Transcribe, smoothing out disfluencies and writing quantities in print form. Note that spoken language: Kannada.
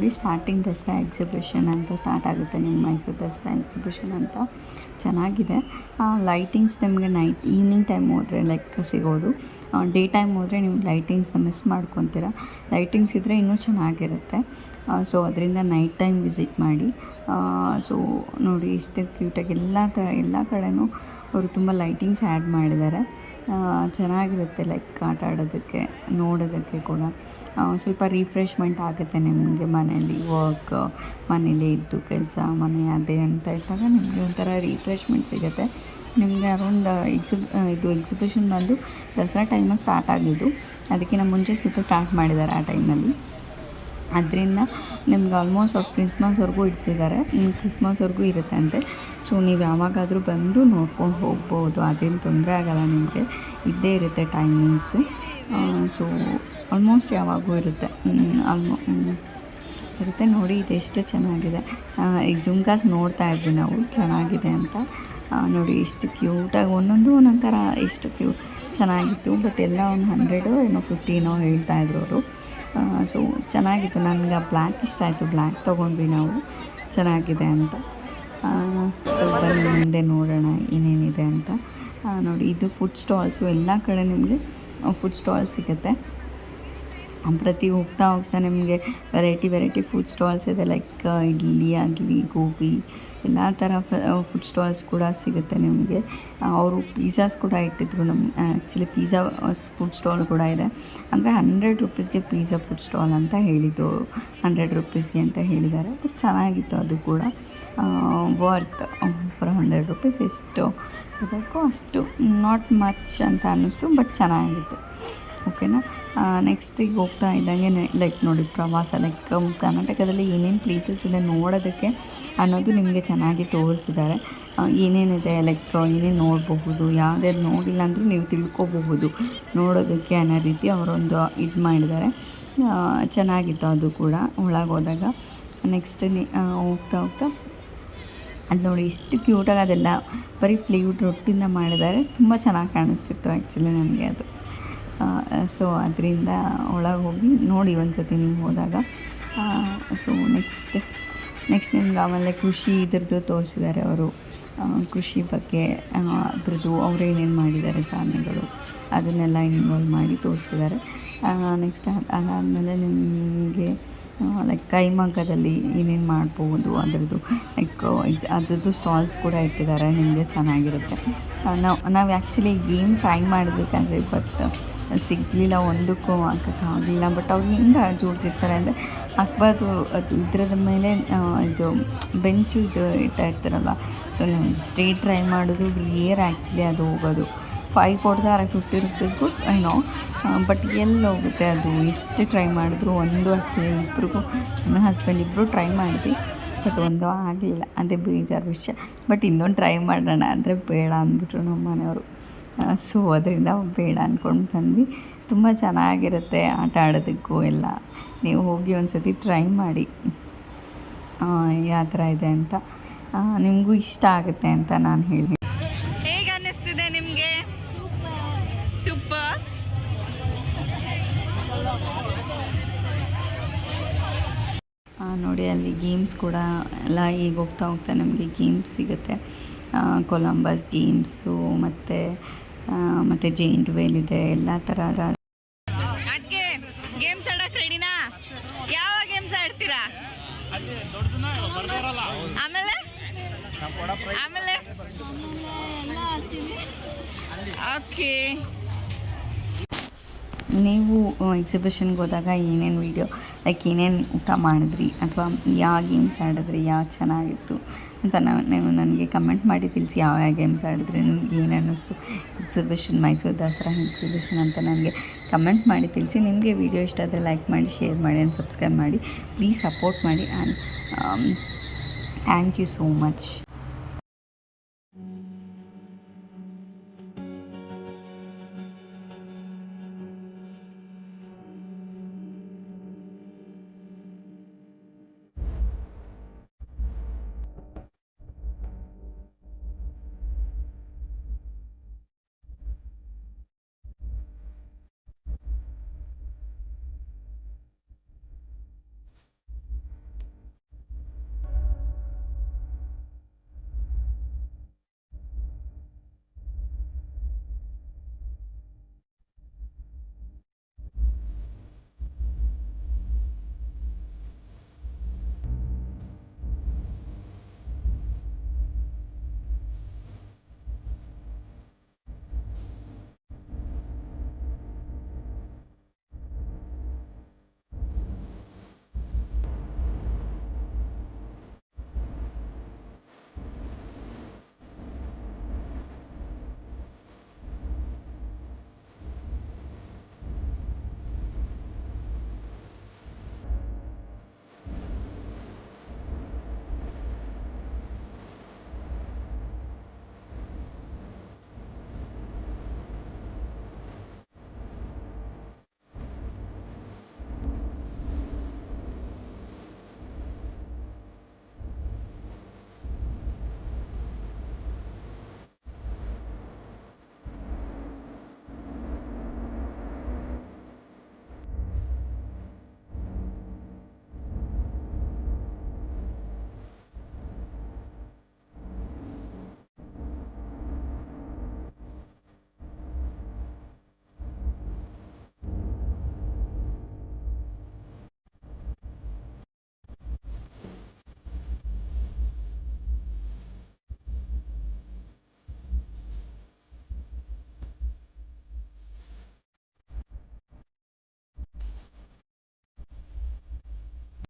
ನೋಡಿ ಸ್ಟಾರ್ಟಿಂಗ್ ದಸರಾ ಎಕ್ಸಿಬಿಷನ್ ಅಂತ ಸ್ಟಾರ್ಟ್ ಆಗುತ್ತೆ ನಿಮ್ಮ ಮೈಸೂರು ದಸರಾ ಎಕ್ಸಿಬಿಷನ್ ಅಂತ. ಚೆನ್ನಾಗಿದೆ. ಲೈಟಿಂಗ್ಸ್ ನಿಮಗೆ ಈವ್ನಿಂಗ್ ಟೈಮ್ ಹೋದರೆ ಲೈಕ್ ಸಿಗೋದು. ಡೇ ಟೈಮ್ ಹೋದರೆ ನೀವು ಲೈಟಿಂಗ್ಸ್ನ ಮಿಸ್ ಮಾಡ್ಕೊತೀರ. ಲೈಟಿಂಗ್ಸ್ ಇದ್ದರೆ ಇನ್ನೂ ಚೆನ್ನಾಗಿರುತ್ತೆ. ಸೊ ಅದರಿಂದ ನೈಟ್ ಟೈಮ್ ವಿಸಿಟ್ ಮಾಡಿ. ಸೊ ನೋಡಿ ಇಷ್ಟು ಕ್ಯೂಟಾಗಿ ಎಲ್ಲ ಕಡೆನೂ ಅವರು ತುಂಬ ಲೈಟಿಂಗ್ಸ್ ಆ್ಯಡ್ ಮಾಡಿದ್ದಾರೆ. ಚೆನ್ನಾಗಿರುತ್ತೆ ಲೈಕ್ ಆಟ ಆಡೋದಕ್ಕೆ, ನೋಡೋದಕ್ಕೆ ಕೂಡ. ಸ್ವಲ್ಪ ರಿಫ್ರೆಶ್ಮೆಂಟ್ ಆಗುತ್ತೆ ನಿಮಗೆ. ಮನೇಲಿ ವರ್ಕ್, ಮನೇಲಿ ಇದ್ದು ಕೆಲಸ, ಮನೆ ಅದೇ ಅಂತ ಇದ್ದಾಗ ನಿಮಗೆ ಒಂಥರ ರಿಫ್ರೆಶ್ಮೆಂಟ್ ಸಿಗುತ್ತೆ. ನಿಮಗೆ ಅರೌಂಡ್ ಎಕ್ಸಿಬಿಷನ್ ಬಂದು ದಸರಾ ಟೈಮಲ್ಲಿ ಸ್ಟಾರ್ಟ್ ಆಗಿದ್ದು, ಅದಕ್ಕಿಂತ ಮುಂಚೆ ಸ್ವಲ್ಪ ಸ್ಟಾರ್ಟ್ ಮಾಡಿದ್ದಾರೆ ಆ ಟೈಮಲ್ಲಿ. ಅದರಿಂದ ನಿಮ್ಗೆ ಆಲ್ಮೋಸ್ಟ್ ಅವ್ರು ಕ್ರಿಸ್ಮಸ್ವರೆಗೂ ಇಡ್ತಿದ್ದಾರೆ. ಕ್ರಿಸ್ಮಸ್ವರೆಗೂ ಇರುತ್ತೆ ಅಂತೆ. ಸೊ ನೀವು ಯಾವಾಗಾದರೂ ಬಂದು ನೋಡ್ಕೊಂಡು ಹೋಗ್ಬೋದು, ಅದೇನು ತೊಂದರೆ ಆಗೋಲ್ಲ ನಿಮಗೆ. ಇದ್ದೇ ಇರುತ್ತೆ ಟೈಮಿಂಗ್ಸು. ಸೊ ಆಲ್ಮೋಸ್ಟ್ ಯಾವಾಗೂ ಇರುತ್ತೆ. ಇರುತ್ತೆ ನೋಡಿ. ಇದೆಷ್ಟು ಚೆನ್ನಾಗಿದೆ. ಈಗ ಜುಮ್ಕಾಸ್ ನೋಡ್ತಾ ಇದ್ವಿ ನಾವು, ಚೆನ್ನಾಗಿದೆ ಅಂತ. ನೋಡಿ ಎಷ್ಟು ಕ್ಯೂಟಾಗಿ ಒಂದೊಂದು ಥರ ಎಷ್ಟು ಚೆನ್ನಾಗಿತ್ತು. ಬಟ್ ಎಲ್ಲ ಒಂದು 100 ಏನೋ 50 ಹೇಳ್ತಾಯಿದ್ರು ಅವರು. ಸೊ ಚೆನ್ನಾಗಿತ್ತು. ನನಗೆ ಬ್ಲ್ಯಾಕ್ ಇಷ್ಟ ಆಯಿತು, ಬ್ಲ್ಯಾಕ್ ತೊಗೊಂಡ್ವಿ ನಾವು, ಚೆನ್ನಾಗಿದೆ ಅಂತ. ಸ್ವಲ್ಪ ಮುಂದೆ ನೋಡೋಣ ಏನೇನಿದೆ ಅಂತ. ನೋಡಿ ಇದು ಫುಡ್ ಸ್ಟಾಲ್ಸು. ಎಲ್ಲ ಕಡೆ ನಿಮಗೆ ಫುಡ್ ಸ್ಟಾಲ್ ಸಿಗುತ್ತೆ. ಪ್ರತಿ ಹೋಗ್ತಾ ನಿಮಗೆ ವೆರೈಟಿ ಫುಡ್ ಸ್ಟಾಲ್ಸ್ ಇದೆ. ಲೈಕ್ ಇಡ್ಲಿ ಆಗಲಿ, ಗೋಬಿ, ಎಲ್ಲ ಥರ ಫುಡ್ ಸ್ಟಾಲ್ಸ್ ಕೂಡ ಸಿಗುತ್ತೆ ನಿಮಗೆ. ಅವರು ಪಿಜ್ಜಾಸ್ ಕೂಡ ಇಟ್ಟಿದ್ರು. ಆ್ಯಕ್ಚುಲಿ ಪಿಜ್ಜಾ ಫುಡ್ ಸ್ಟಾಲ್ ಕೂಡ ಇದೆ. ಅಂದರೆ 100 ರೂಪೀಸ್ಗೆ ಪಿಜ್ಜಾ ಫುಡ್ ಸ್ಟಾಲ್ ಅಂತ ಹೇಳಿದ್ದು, 100 ರೂಪೀಸ್ಗೆ ಅಂತ ಹೇಳಿದ್ದಾರೆ. ಬಟ್ ಚೆನ್ನಾಗಿತ್ತು ಅದು ಕೂಡ. ವರ್ತ್ ಫಾರ್ 100 ರೂಪೀಸ್ ಎಷ್ಟು ಇರಬೇಕೋ ಅಷ್ಟು, ನಾಟ್ ಮಚ್ ಅಂತ ಅನ್ನಿಸ್ತು, ಬಟ್ ಚೆನ್ನಾಗಿತ್ತು. ಓಕೆನಾ. ನೆಕ್ಸ್ಟ್ ಈಗ ಹೋಗ್ತಾ ಇದ್ದಂಗೆ ಲೈಕ್ ನೋಡಿ ಪ್ರವಾಸ, ಲೈಕ್ ಕರ್ನಾಟಕದಲ್ಲಿ ಏನೇನು ಪ್ಲೇಸಸ್ ಇದೆ ನೋಡೋದಕ್ಕೆ ಅನ್ನೋದು ನಿಮಗೆ ಚೆನ್ನಾಗಿ ತೋರಿಸಿದ್ದಾರೆ. ಏನೇನಿದೆ, ಲೈಕ್ ಏನೇನು ನೋಡಬಹುದು, ಯಾವುದ್ಯಾವ್ದು ನೋಡಿಲ್ಲ ಅಂದರೂ ನೀವು ತಿಳ್ಕೊಬಹುದು ನೋಡೋದಕ್ಕೆ ಅನ್ನೋ ರೀತಿ ಅವರೊಂದು ಇದು ಮಾಡಿದ್ದಾರೆ. ಚೆನ್ನಾಗಿತ್ತು ಅದು ಕೂಡ ಒಳಗೆ ಹೋದಾಗ. ನೆಕ್ಸ್ಟ್ ಹೋಗ್ತಾ ಅದು ನೋಡಿ ಎಷ್ಟು ಕ್ಯೂಟಾಗಿ ಅದೆಲ್ಲ ಬರೀ ಪ್ಲೇವುಡ್ ರೊಟ್ಟಿಯಿಂದ ಮಾಡಿದ್ದಾರೆ. ತುಂಬ ಚೆನ್ನಾಗಿ ಕಾಣಿಸ್ತಿತ್ತು ಆ್ಯಕ್ಚುಲಿ ನನಗೆ ಅದು. ಸೊ ಅದರಿಂದ ಒಳಗೆ ಹೋಗಿ ನೋಡಿ ಒಂದು ಸತಿ ನೀವು ಹೋದಾಗ. ಸೊ ನೆಕ್ಸ್ಟ್ ನಿಮ್ಗೆ ಆಮೇಲೆ ಕೃಷಿ ಇದ್ರದ್ದು ತೋರಿಸಿದ್ದಾರೆ ಅವರು. ಕೃಷಿ ಬಗ್ಗೆ ಅದ್ರದ್ದು ಅವ್ರು ಏನೇನು ಮಾಡಿದ್ದಾರೆ ಸಾಧನೆಗಳು, ಅದನ್ನೆಲ್ಲ ಇನ್ವಾಲ್ವ್ ಮಾಡಿ ತೋರಿಸಿದ್ದಾರೆ. ನೆಕ್ಸ್ಟ್ ಅದಾದಮೇಲೆ ನಿಮಗೆ ಲೈಕ್ ಕೈಮಗ್ಗದಲ್ಲಿ ಏನೇನು ಮಾಡ್ಬೋದು ಅದರದ್ದು ಅದರದ್ದು ಸ್ಟಾಲ್ಸ್ ಕೂಡ ಇಟ್ಟಿದ್ದಾರೆ. ನಿಮಗೆ ಚೆನ್ನಾಗಿರುತ್ತೆ. ನಾವು ಆ್ಯಕ್ಚುಲಿ ಗೇಮ್ ಟ್ರೈ ಮಾಡಬೇಕಂದ್ರೆ ಬಟ್ ಸಿಗಲಿಲ್ಲ, ಒಂದಕ್ಕೂ ಹಾಕೋಕ್ಕಾಗಲಿಲ್ಲ. ಬಟ್ ಅವ್ರು ಹೆಂಗೆ ಜೋಡಿಸಿರ್ತಾರೆ ಅಂದರೆ ಹಾಕ್ಬಾರ್ದು, ಅದು ಇದರದ ಮೇಲೆ ಇದು ಬೆಂಚು ಇಟ್ಟಿರ್ತಾರಲ್ಲ. ಸೊ ನೀವು ಎಷ್ಟೇ ಟ್ರೈ ಮಾಡಿದ್ರು ರಿಯರ್ ಆ್ಯಕ್ಚುಲಿ ಅದು ಹೋಗೋದು. 5 ಕೊಡ್ತಾರೆ 50 ರೂಪೀಸ್ಗೂ ಏನೋ. ಬಟ್ ಎಲ್ಲಿ ಹೋಗುತ್ತೆ ಅದು, ಎಷ್ಟು ಟ್ರೈ ಮಾಡಿದ್ರು ಒಂದು. ಆ್ಯಕ್ಚುಲಿ ಇಬ್ಬರಿಗೂ, ನನ್ನ ಹಸ್ಬೆಂಡ್ ಇಬ್ಬರು ಟ್ರೈ ಮಾಡಿದ್ವಿ, ಬಟ್ ಒಂದು ಆಗಲಿಲ್ಲ. ಅದೇ ಬೇಜಾರು ವಿಷಯ. ಬಟ್ ಇನ್ನೊಂದು ಟ್ರೈ ಮಾಡೋಣ ಅಂದರೆ ಬೇಡ ಅಂದ್ಬಿಟ್ರು ನಮ್ಮ ಮನೆಯವರು. ಸೊ ಅದರಿಂದ ಬೇಡ ಅಂದ್ಕೊಂಡು ಬಂದ್ವಿ. ತುಂಬ ಚೆನ್ನಾಗಿರುತ್ತೆ ಆಟ ಆಡೋದಕ್ಕೂ ಎಲ್ಲ. ನೀವು ಹೋಗಿ ಒಂದು ಸತಿ ಟ್ರೈ ಮಾಡಿ ಯಾವ ಥರ ಇದೆ ಅಂತ. ನಿಮಗೂ ಇಷ್ಟ ಆಗುತ್ತೆ ಅಂತ ನಾನು ಹೇಳಿ. ಹೇಗೆ ಅನ್ನಿಸ್ತಿದೆ ನಿಮಗೆ? ಸೂಪರ್. ನೋಡಿ ಅಲ್ಲಿ ಗೇಮ್ಸ್ ಕೂಡ ಎಲ್ಲ ಈಗ ಹೋಗ್ತಾ ನಮಗೆ ಗೇಮ್ಸ್ ಸಿಗುತ್ತೆ. ಕೊಲಂಬಸ್ ಗೇಮ್ಸು ಮತ್ತು ಜೈಂಟ್ ವೇಲ್ ಇದೆ. ಎಲ್ಲ ಥರ ಗೇಮ್ಸ್ ಆಡೋಕೆ ರೆಡಿನಾ? ಯಾವ ಗೇಮ್ಸ್ ಆಡ್ತೀರಾ? ಆಮೇಲೆ ಓಕೆ. ನೀವು ಎಕ್ಸಿಬಿಷನ್ಗೆ ಹೋದಾಗ ಏನೇನು ವೀಡಿಯೋ, ಲೈಕ್ ಏನೇನು ಊಟ ಮಾಡಿದ್ರಿ ಅಥವಾ ಯಾವ ಗೇಮ್ಸ್ ಆಡಿದ್ರಿ, ಯಾವ್ದು ಚೆನ್ನಾಗಿತ್ತು ಅಂತ ನೀವು ನನಗೆ ಕಮೆಂಟ್ ಮಾಡಿ ತಿಳಿಸಿ. ಯಾವ ಗೇಮ್ಸ್ ಆಡಿದ್ರಿ, ನಿಮ್ಗೆ ಏನು ಅನ್ನಿಸ್ತು ಎಕ್ಸಿಬಿಷನ್, ಮೈಸೂರು ದಸರಾ ಎಕ್ಸಿಬಿಷನ್ ಅಂತ ನನಗೆ ಕಮೆಂಟ್ ಮಾಡಿ ತಿಳಿಸಿ. ನಿಮಗೆ ವಿಡಿಯೋ ಇಷ್ಟ ಆದರೆ ಲೈಕ್ ಮಾಡಿ, ಶೇರ್ ಮಾಡಿ ಆ್ಯಂಡ್ ಸಬ್ಸ್ಕ್ರೈಬ್ ಮಾಡಿ. ಪ್ಲೀಸ್ ಸಪೋರ್ಟ್ ಮಾಡಿ. And thank you so much.